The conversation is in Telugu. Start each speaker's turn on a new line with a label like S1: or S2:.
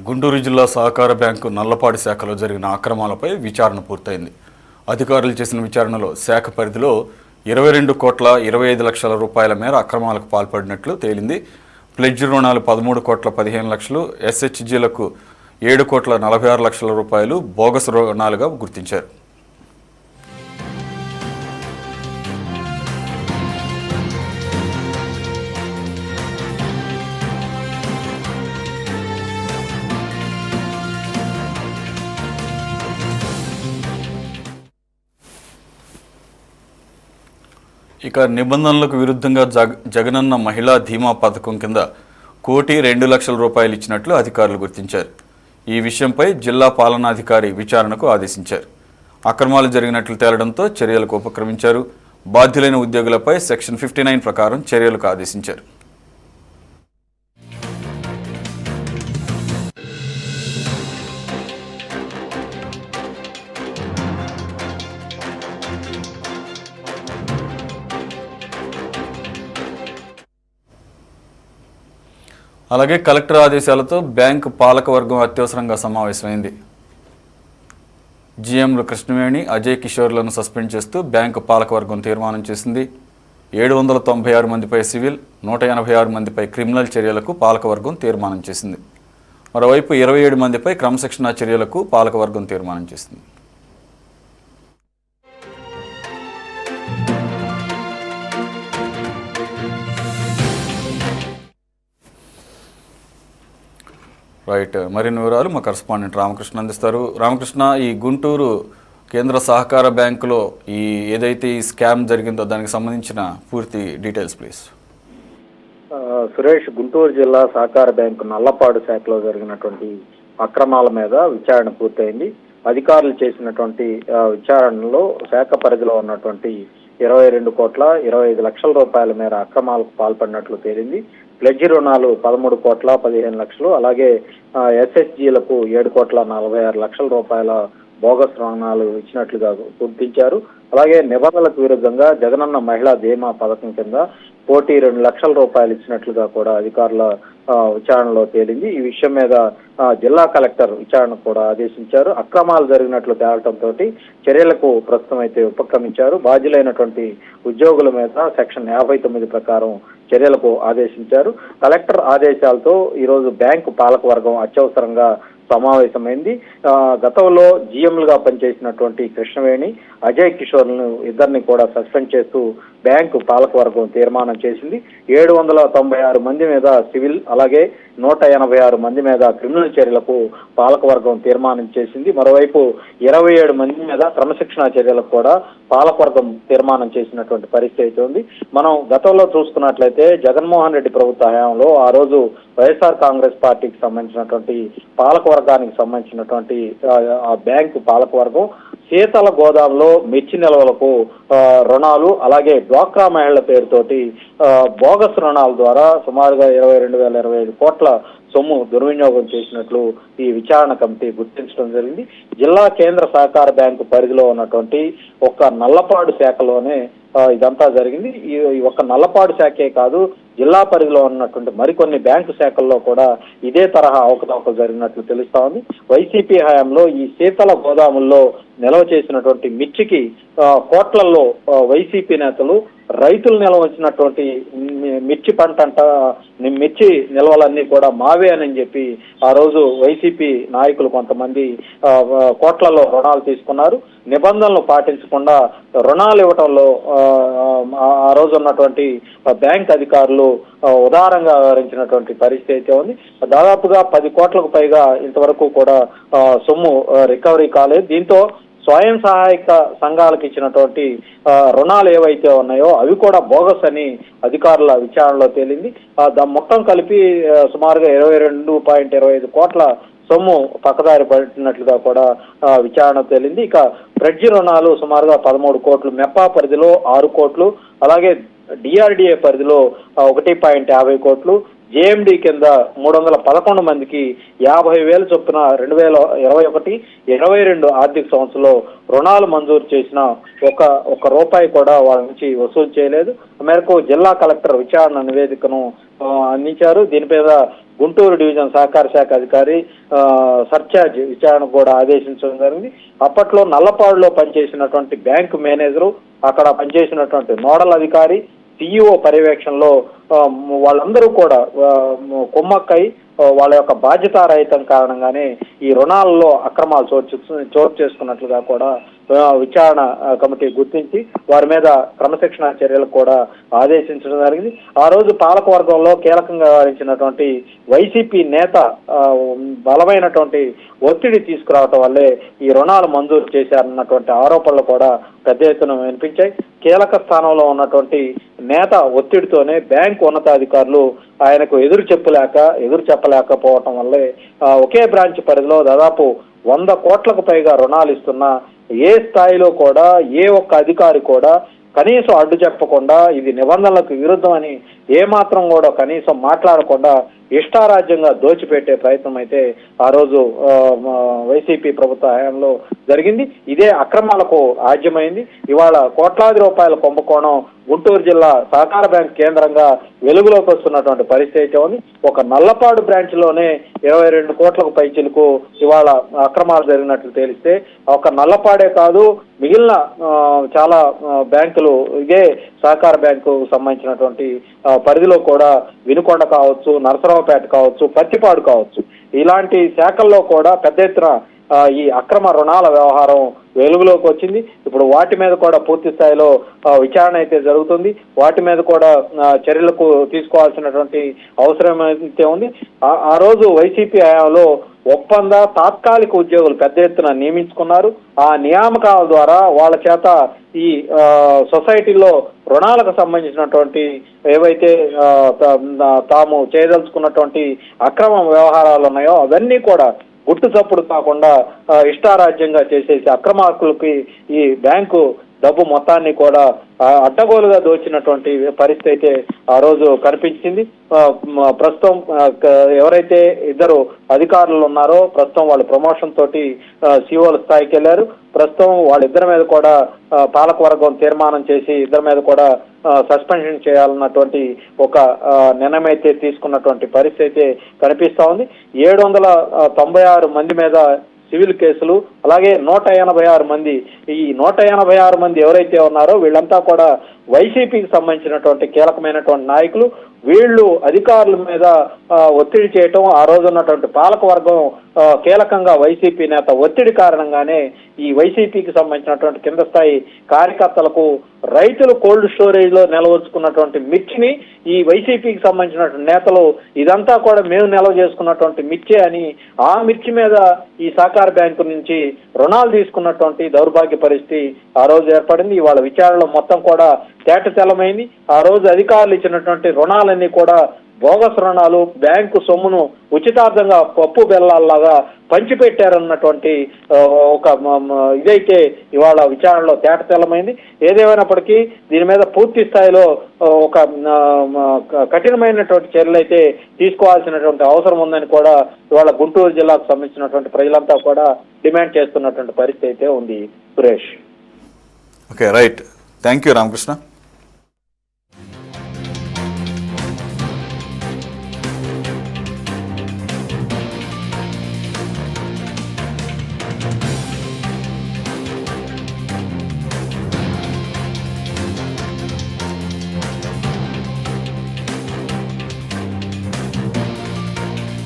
S1: గుంటూరు జిల్లా సహకార బ్యాంకు నల్లపాడి శాఖలో జరిగిన అక్రమాలపై విచారణ పూర్తయింది. అధికారులు చేసిన విచారణలో శాఖ పరిధిలో 22,25,00,000 రూపాయల మేర అక్రమాలకు పాల్పడినట్లు తేలింది. ప్లెడ్జ్ రుణాలు 13,15,00,000, ఎస్హెచ్జీలకు 7,46,00,000 రూపాయలు బోగస్ రుణాలుగా గుర్తించారు. ఇక నిబంధనలకు విరుద్ధంగా జగనన్న మహిళా ధీమా పథకం కింద 1,02,00,000 రూపాయలు ఇచ్చినట్లు అధికారులు గుర్తించారు. ఈ విషయంపై జిల్లా పాలనాధికారి విచారణకు ఆదేశించారు. అక్రమాలు జరిగినట్లు తేలడంతో చర్యలకు ఉపక్రమించారు. బాధ్యులైన ఉద్యోగులపై సెక్షన్ 59 ప్రకారం చర్యలకు ఆదేశించారు. అలాగే కలెక్టర్ ఆదేశాలతో బ్యాంకు పాలకవర్గం అత్యవసరంగా సమావేశమైంది. జీఎంలు కృష్ణవేణి, అజయ్ కిషోర్లను సస్పెండ్ చేస్తూ బ్యాంకు పాలకవర్గం తీర్మానం చేసింది. 796 మందిపై సివిల్, 186 మందిపై క్రిమినల్ చర్యలకు పాలకవర్గం తీర్మానం చేసింది. మరోవైపు 27 మందిపై క్రమశిక్షణా చర్యలకు పాలకవర్గం తీర్మానం చేసింది. రైట్, మరిన్ని వివరాలు మా కరెస్పాండెంట్ రామకృష్ణ అందిస్తారు. రామకృష్ణ, ఈ గుంటూరు కేంద్ర సహకార బ్యాంకులో ఏదైతే ఈ స్కామ్ జరిగిందో దానికి సంబంధించిన పూర్తి డీటెయిల్స్ ప్లీజ్.
S2: సురేష్, గుంటూరు జిల్లా సహకార బ్యాంకు నల్లపాడు శాఖలో జరిగినటువంటి అక్రమాల మీద విచారణ పూర్తయింది. అధికారులు చేసినటువంటి విచారణలో శాఖ పరిధిలో ఉన్నటువంటి 22,25,00,000 రూపాయల మేర అక్రమాలకు పాల్పడినట్లు తేలింది. ప్లెడ్జ్ రుణాలు 13,15,00,000, అలాగే ఎస్హెచ్జీలకు 7,46,00,000 రూపాయల బోగస్ రుణాలు ఇచ్చినట్లుగా గుర్తించారు. అలాగే నిబంధనలకు విరుద్ధంగా జగనన్న మహిళా ధీమా పథకం కింద 1,02,00,000 రూపాయలు ఇచ్చినట్లుగా కూడా అధికారుల విచారణలో తేలింది. ఈ విషయం మీద జిల్లా కలెక్టర్ విచారణ కూడా ఆదేశించారు. అక్రమాలు జరిగినట్లు తేలటంతో చర్యలకు ప్రస్తుతం అయితే ఉపక్రమించారు. బాధ్యులైనటువంటి ఉద్యోగుల మీద సెక్షన్ 59 ప్రకారం చర్యలకు ఆదేశించారు. కలెక్టర్ ఆదేశాలతో ఈరోజు బ్యాంకు పాలకవర్గం అత్యవసరంగా సమావేశమైంది. గతంలో జీఎంలుగా పనిచేసినటువంటి కృష్ణవేణి, అజయ్ కిషోర్లను ఇద్దరిని కూడా సస్పెండ్ చేస్తూ బ్యాంకు పాలకవర్గం తీర్మానం చేసింది. 796 మంది మీద సివిల్, అలాగే 186 మంది మీద క్రిమినల్ చర్యలకు పాలకవర్గం తీర్మానం చేసింది. మరోవైపు 27 మంది మీద క్రమశిక్షణా చర్యలకు కూడా పాలకవర్గం తీర్మానం చేసినటువంటి పరిస్థితి ఉంది. మనం గతంలో చూసుకున్నట్లయితే జగన్మోహన్ రెడ్డి ప్రభుత్వ హయాంలో ఆ రోజు వైఎస్ఆర్ కాంగ్రెస్ పార్టీకి సంబంధించినటువంటి పాలకవర్గానికి సంబంధించినటువంటి ఆ బ్యాంకు పాలకవర్గం శీతల గోదాంలో మిర్చి నిల్వలకు రుణాలు, అలాగే డ్వాక్రా మహిళల పేరుతోటి బోగస్ రుణాల ద్వారా సుమారుగా 22,025 కోట్ల సొమ్ము దుర్వినియోగం చేసినట్లు ఈ విచారణ కమిటీ గుర్తించడం జరిగింది. జిల్లా కేంద్ర సహకార బ్యాంకు పరిధిలో ఉన్నటువంటి ఒక నల్లపాడు శాఖలోనే ఇదంతా జరిగింది. ఈ ఒక్క నల్లపాడు శాఖే కాదు, జిల్లా పరిధిలో ఉన్నటువంటి మరికొన్ని బ్యాంకు శాఖల్లో కూడా ఇదే తరహా అవకతవకలు జరిగినట్లు తెలుస్తా ఉంది. వైసీపీ హయాంలో ఈ శీతల గోదాముల్లో నిల్వ చేసినటువంటి మిర్చికి కోట్లలో వైసీపీ నేతలు రైతులు నిల్వచ్చినటువంటి మిర్చి పంట మిర్చి నిల్వలన్నీ కూడా మావే అని చెప్పి ఆ రోజు వైసీపీ నాయకులు కొంతమంది కోట్లలో రుణాలు తీసుకున్నారు. నిబంధనలు పాటించకుండా రుణాలు ఇవ్వటంలో ఆ రోజు ఉన్నటువంటి బ్యాంక్ అధికారులు ఉదారంగా వ్యవహరించినటువంటి పరిస్థితి అయితే ఉంది. దాదాపుగా 10 కోట్లకు పైగా ఇంతవరకు కూడా సొమ్ము రికవరీ కాలేదు. దీంతో స్వయం సహాయక సంఘాలకు ఇచ్చినటువంటి రుణాలు ఏవైతే ఉన్నాయో అవి కూడా బోగస్ అని అధికారుల విచారణలో తేలింది. మొత్తం కలిపి సుమారుగా 22,25 కోట్ల సొమ్ము పక్కదారి పడినట్లుగా కూడా విచారణ తేలింది. ఇక ప్లెడ్జ్ రుణాలు సుమారుగా 13 కోట్లు, మెప్పా పరిధిలో 6 కోట్లు, అలాగే డిఆర్డిఏ పరిధిలో 1.50 కోట్లు, జేఎండి కింద 311 మందికి 50,000 చొప్పున 2021-22 ఆర్థిక సంవత్సరంలో రుణాలు మంజూరు చేసిన ఒక్క రూపాయి కూడా వాళ్ళ నుంచి వసూలు చేయలేదు. ఆ మేరకు జిల్లా కలెక్టర్ విచారణ నివేదికను అందించారు. దీని మీద గుంటూరు డివిజన్ సహకార శాఖ అధికారి సర్చార్జ్ విచారణకు కూడా ఆదేశించడం జరిగింది. అప్పట్లో నల్లపాడులో పనిచేసినటువంటి బ్యాంకు మేనేజరు, అక్కడ పనిచేసినటువంటి నోడల్ అధికారి, సిఇఓ పర్యవేక్షణలో వాళ్ళందరూ కూడా కుమ్మక్కై వాళ్ళ యొక్క బాధ్యతారహితం కారణంగానే ఈ రుణాలలో అక్రమాలు చోటు చేసుకున్నట్లుగా కూడా విచారణ కమిటీ గుర్తించి వారి మీద క్రమశిక్షణ చర్యలకు కూడా ఆదేశించడం జరిగింది. ఆ రోజు పాలకవర్గంలో కీలకంగా వ్యవహరించినటువంటి వైసీపీ నేత బలమైనటువంటి ఒత్తిడి తీసుకురావటం వల్లే ఈ రుణాలు మంజూరు చేశారన్నటువంటి ఆరోపణలు కూడా పెద్ద ఎత్తున వినిపించాయి. కీలక స్థానంలో ఉన్నటువంటి నేత ఒత్తిడితోనే బ్యాంకు ఉన్నతాధికారులు ఆయనకు ఎదురు చెప్పలేకపోవటం వల్లే ఒకే బ్రాంచ్ పరిధిలో దాదాపు 100 కోట్లకు పైగా రుణాలు ఇస్తున్న ఏ స్థాయిలో కూడా ఏ ఒక్క అధికారి కూడా కనీసం అడ్డు చెప్పకుండా ఇది నిబంధనలకు విరుద్ధమని ఏమాత్రం కూడా కనీసం మాట్లాడకుండా ఇష్టారాజ్యంగా దోచిపెట్టే ప్రయత్నం అయితే ఆ రోజు వైసీపీ ప్రభుత్వ హయాంలో జరిగింది. ఇదే అక్రమాలకు ఆజ్యమైంది. ఇవాళ కోట్లాది రూపాయల కుంభకోణం గుంటూరు జిల్లా సహకార బ్యాంక్ కేంద్రంగా వెలుగులోకి వస్తున్నటువంటి పరిస్థితి అయితే ఉంది. ఒక నల్లపాడు బ్రాంచ్ లోనే 22 కోట్లకు పైచిలకు ఇవాళ అక్రమాలు జరిగినట్లు తేలిస్తే ఒక నల్లపాడే కాదు మిగిలిన చాలా బ్యాంకులు ఇదే సహకార బ్యాంకు సంబంధించినటువంటి పరిధిలో కూడా వినుకొండ కావచ్చు, నరసరావుపేట కావచ్చు, పత్తిపాడు కావచ్చు, ఇలాంటి శాఖల్లో కూడా పెద్ద ఎత్తున ఈ అక్రమ రుణాల వ్యవహారం వెలుగులోకి వచ్చింది. ఇప్పుడు వాటి మీద కూడా పూర్తి స్థాయిలో విచారణ అయితే జరుగుతుంది. వాటి మీద కూడా చర్యలకు తీసుకోవాల్సినటువంటి అవసరం అయితే ఉంది. ఆ రోజు వైసీపీ హయాంలో ఒప్పంద తాత్కాలిక ఉద్యోగులు పెద్ద ఎత్తున నియమించుకున్నారు. ఆ నియామకాల ద్వారా వాళ్ళ చేత ఈ సొసైటీలో రుణాలకు సంబంధించినటువంటి ఏవైతే తాము చేయదలుచుకున్నటువంటి అక్రమ వ్యవహారాలు ఉన్నాయో అవన్నీ కూడా గుట్టు చప్పుడు కాకుండా ఇష్టారాజ్యంగా చేసేసి అక్రమార్కులకి ఈ బ్యాంకు డబ్బు మొత్తాన్ని కూడా అడ్డగోలుగా దోచినటువంటి పరిస్థితి అయితే ఆ రోజు కనిపించింది. ప్రస్తుతం ఎవరైతే ఇద్దరు అధికారులు ఉన్నారో ప్రస్తుతం వాళ్ళు ప్రమోషన్ తోటి సిఓల స్థాయికి వెళ్ళారు. ప్రస్తుతం వాళ్ళిద్దరి మీద కూడా పాలకవర్గం తీర్మానం చేసి ఇద్దరి మీద కూడా సస్పెన్షన్ చేయాలన్నటువంటి ఒక నిర్ణయం అయితే తీసుకున్నటువంటి పరిస్థితి అయితే కనిపిస్తా ఉంది. 796 మంది మీద సివిల్ కేసులు, అలాగే 186 మంది, ఈ 186 మంది ఎవరైతే ఉన్నారో వీళ్ళంతా కూడా వైసీపీకి సంబంధించినటువంటి కీలకమైనటువంటి నాయకులు. వీళ్ళు అధికారుల మీద ఒత్తిడి చేయటం, ఆ రోజు ఉన్నటువంటి పాలకవర్గం కీలకంగా వైసీపీ నేత ఒత్తిడి కారణంగానే ఈ వైసీపీకి సంబంధించినటువంటి కింద స్థాయి కార్యకర్తలకు రైతులు కోల్డ్ స్టోరేజ్ లో నిల్వచుకున్నటువంటి మిర్చిని ఈ వైసీపీకి సంబంధించినటువంటి నేతలు ఇదంతా కూడా మేము నిల్వ చేసుకున్నటువంటి మిర్చి అని ఆ మిర్చి మీద ఈ సహకార బ్యాంకు నుంచి రుణాలు తీసుకున్నటువంటి దౌర్భాగ్య పరిస్థితి ఆ రోజు ఏర్పడింది. ఇవాళ విచారణలో మొత్తం కూడా తేటతెల్లమైంది. ఆ రోజు అధికారులు ఇచ్చినటువంటి రుణాలన్నీ కూడా బోగస్ రుణాలు, బ్యాంకు సొమ్మును ఉచితార్థంగా పప్పు బెల్లాల్లాగా పంచిపెట్టారన్నటువంటి ఒక ఇదైతే ఇవాళ విచారణలో తేటతెల్లమైంది. ఏదేమైనప్పటికీ దీని మీద పూర్తి స్థాయిలో ఒక కఠినమైనటువంటి చర్యలు అయితే తీసుకోవాల్సినటువంటి అవసరం ఉందని కూడా ఇవాళ గుంటూరు జిల్లాకు సంబంధించినటువంటి ప్రజలంతా కూడా డిమాండ్ చేస్తున్నటువంటి పరిస్థితి అయితే ఉంది. Suresh.
S1: Okay, right. Thank you Ramakrishna.